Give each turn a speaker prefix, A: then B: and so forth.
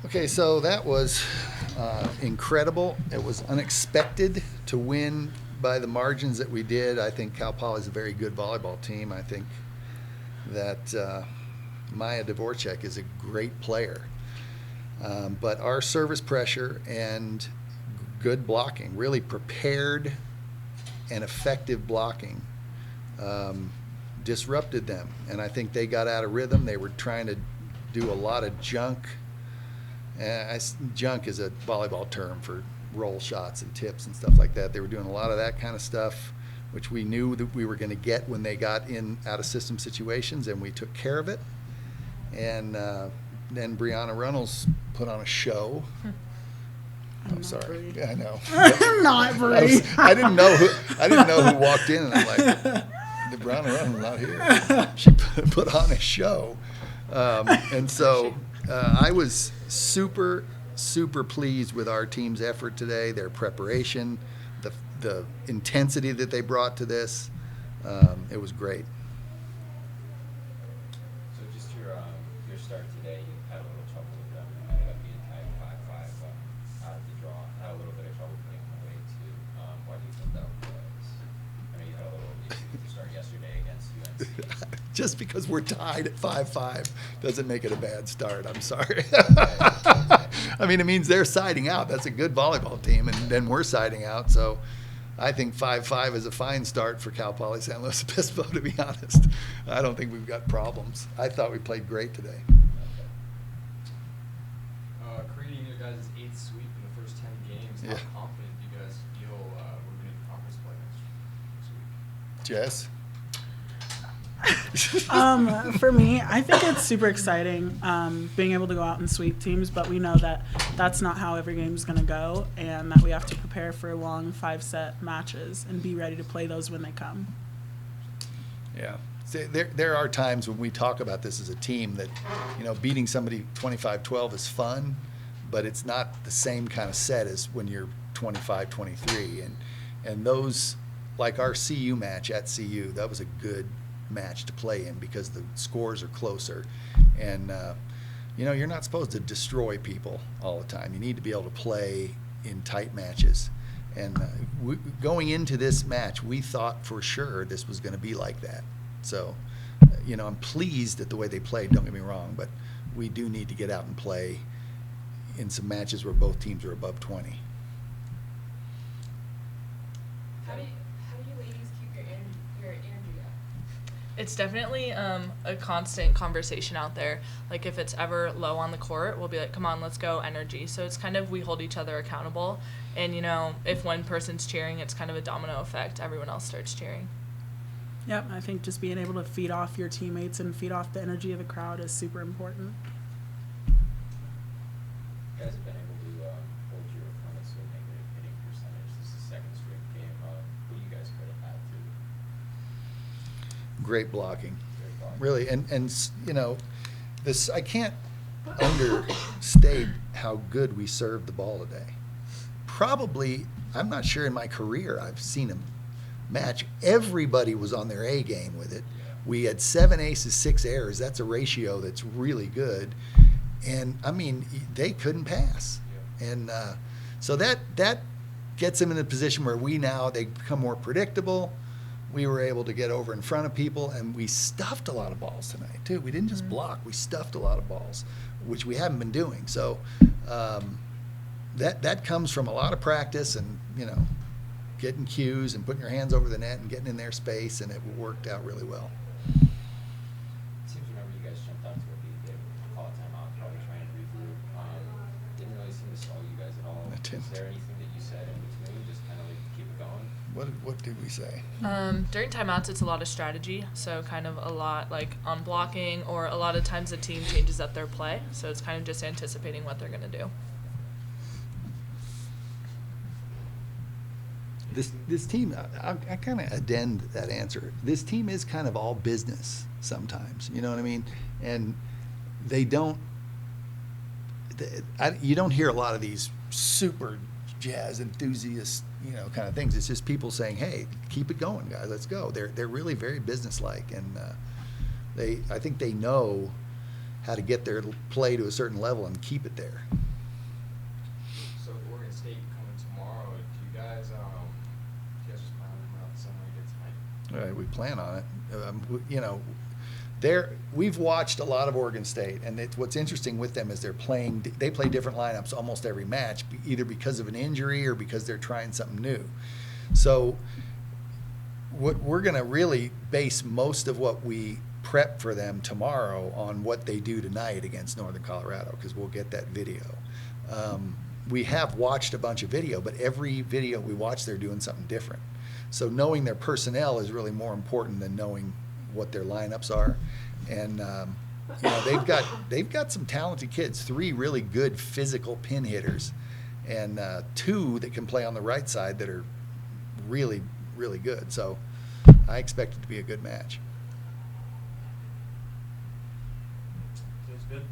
A: Okay, so that was incredible. It was unexpected to win by the margins that we did. I think Cal Poly is a very good volleyball team. I think that Maya Dvorak is a great player. But our service pressure and good blocking, really prepared and effective blocking, disrupted them. And I think they got out of rhythm. They were trying to do a lot of junk. Junk is a volleyball term for roll shots and tips and stuff like that. They were doing a lot of that kind of stuff, which we knew that we were going to get when they got in out of system situations, and we took care of it. And then Brianna Runnels put on a show. I'm sorry. Yeah, I know.
B: I'm not Bree.
A: I didn't know who walked in, and I'm like, the Brianna Runnels not here. She put on a show, and so I was super pleased with our team's effort today, their preparation, the intensity that they brought to this. It was great.
C: So just your start today, you had a little trouble with them. You ended up being tied 5-5 out of the draw. Had a little bit of trouble putting them away too. Why do you think that was? I know you had a little issue with your start yesterday against UNC.
A: Just because we're tied at 5-5 doesn't make it a bad start. I'm sorry. I mean, it means they're siding out. That's a good volleyball team, and then we're siding out. So I think 5-5 is a fine start for Cal Poly San Luis Obispo, to be honest. I don't think we've got problems. I thought we played great today.
D: Creating your guys' 8th sweep in the first 10 games,
A: Yeah.
D: how confident do you guys feel we're going to conference play next week?
A: Jess?
B: For me, I think it's super exciting being able to go out and sweep teams, but we know that that's not how every game is going to go, and that we have to prepare for long 5-set matches and be ready to play those when they come.
A: Yeah. See, there are times when we talk about this as a team that, beating somebody 25-12 is fun, but it's not the same kind of set as when you're 25-23. And those, like our CU match at CU, that was a good match to play in because the scores are closer. And, you're not supposed to destroy people all the time. You need to be able to play in tight matches. And going into this match, we thought for sure this was going to be like that. So, I'm pleased at the way they played, don't get me wrong, but we do need to get out and play in some matches where both teams are above 20.
E: How do you ladies keep your energy up?
F: It's definitely a constant conversation out there. Like if it's ever low on the court, we'll be like, come on, let's go, energy. So it's kind of, we hold each other accountable. And, if one person's cheering, it's kind of a domino effect. Everyone else starts cheering.
B: Yep, I think just being able to feed off your teammates and feed off the energy of the crowd is super important.
C: You guys have been able to hold your opponents to a negative hitting percentage. This is the second straight game. Who do you guys credit that to?
A: Great blocking. Really, and this, I can't understate how good we served the ball today. Probably, I'm not sure in my career I've seen a match. Everybody was on their A game with it. We had 7 aces, 6 errors. That's a ratio that's really good. And, I mean, they couldn't pass. And so that gets them in a position where they become more predictable. We were able to get over in front of people, and we stuffed a lot of balls tonight, too. We didn't just block. We stuffed a lot of balls, which we haven't been doing. So that comes from a lot of practice and, getting cues and putting your hands over the net and getting in their space, and it worked out really well.
C: It seems whenever you guys jumped out to a lead, they would call a timeout, probably trying to regroup. Didn't really seem to stall you guys at all.
A: It didn't.
C: Is there anything that you said in between, just kind of like keep it going?
A: What did we say?
F: During timeouts, it's a lot of strategy. So kind of a lot like on blocking, or a lot of times the team changes up their play. So it's kind of just anticipating what they're going to do.
A: This team, I kind of addend that answer. This team is kind of all business sometimes, you know what I mean? And you don't hear a lot of these super jazz enthusiasts, kind of things. It's just people saying, hey, keep it going, guys, let's go. They're really very businesslike, and I think they know how to get their play to a certain level and keep it there.
D: So Oregon State coming tomorrow, do you guys just plan on coming out the same way you did tonight?
A: All right, we plan on it. You know, we've watched a lot of Oregon State, and what's interesting with them is they play different lineups almost every match, either because of an injury or because they're trying something new. So we're going to really base most of what we prep for them tomorrow on what they do tonight against Northern Colorado, because we'll get that video. We have watched a bunch of video, but every video we watch, they're doing something different. So knowing their personnel is really more important than knowing what their lineups are. And you know, they've got some talented kids, 3 really good physical pin hitters, and 2 that can play on the right side that are really, really good. So I expect it to be a good match.
G: Sounds good.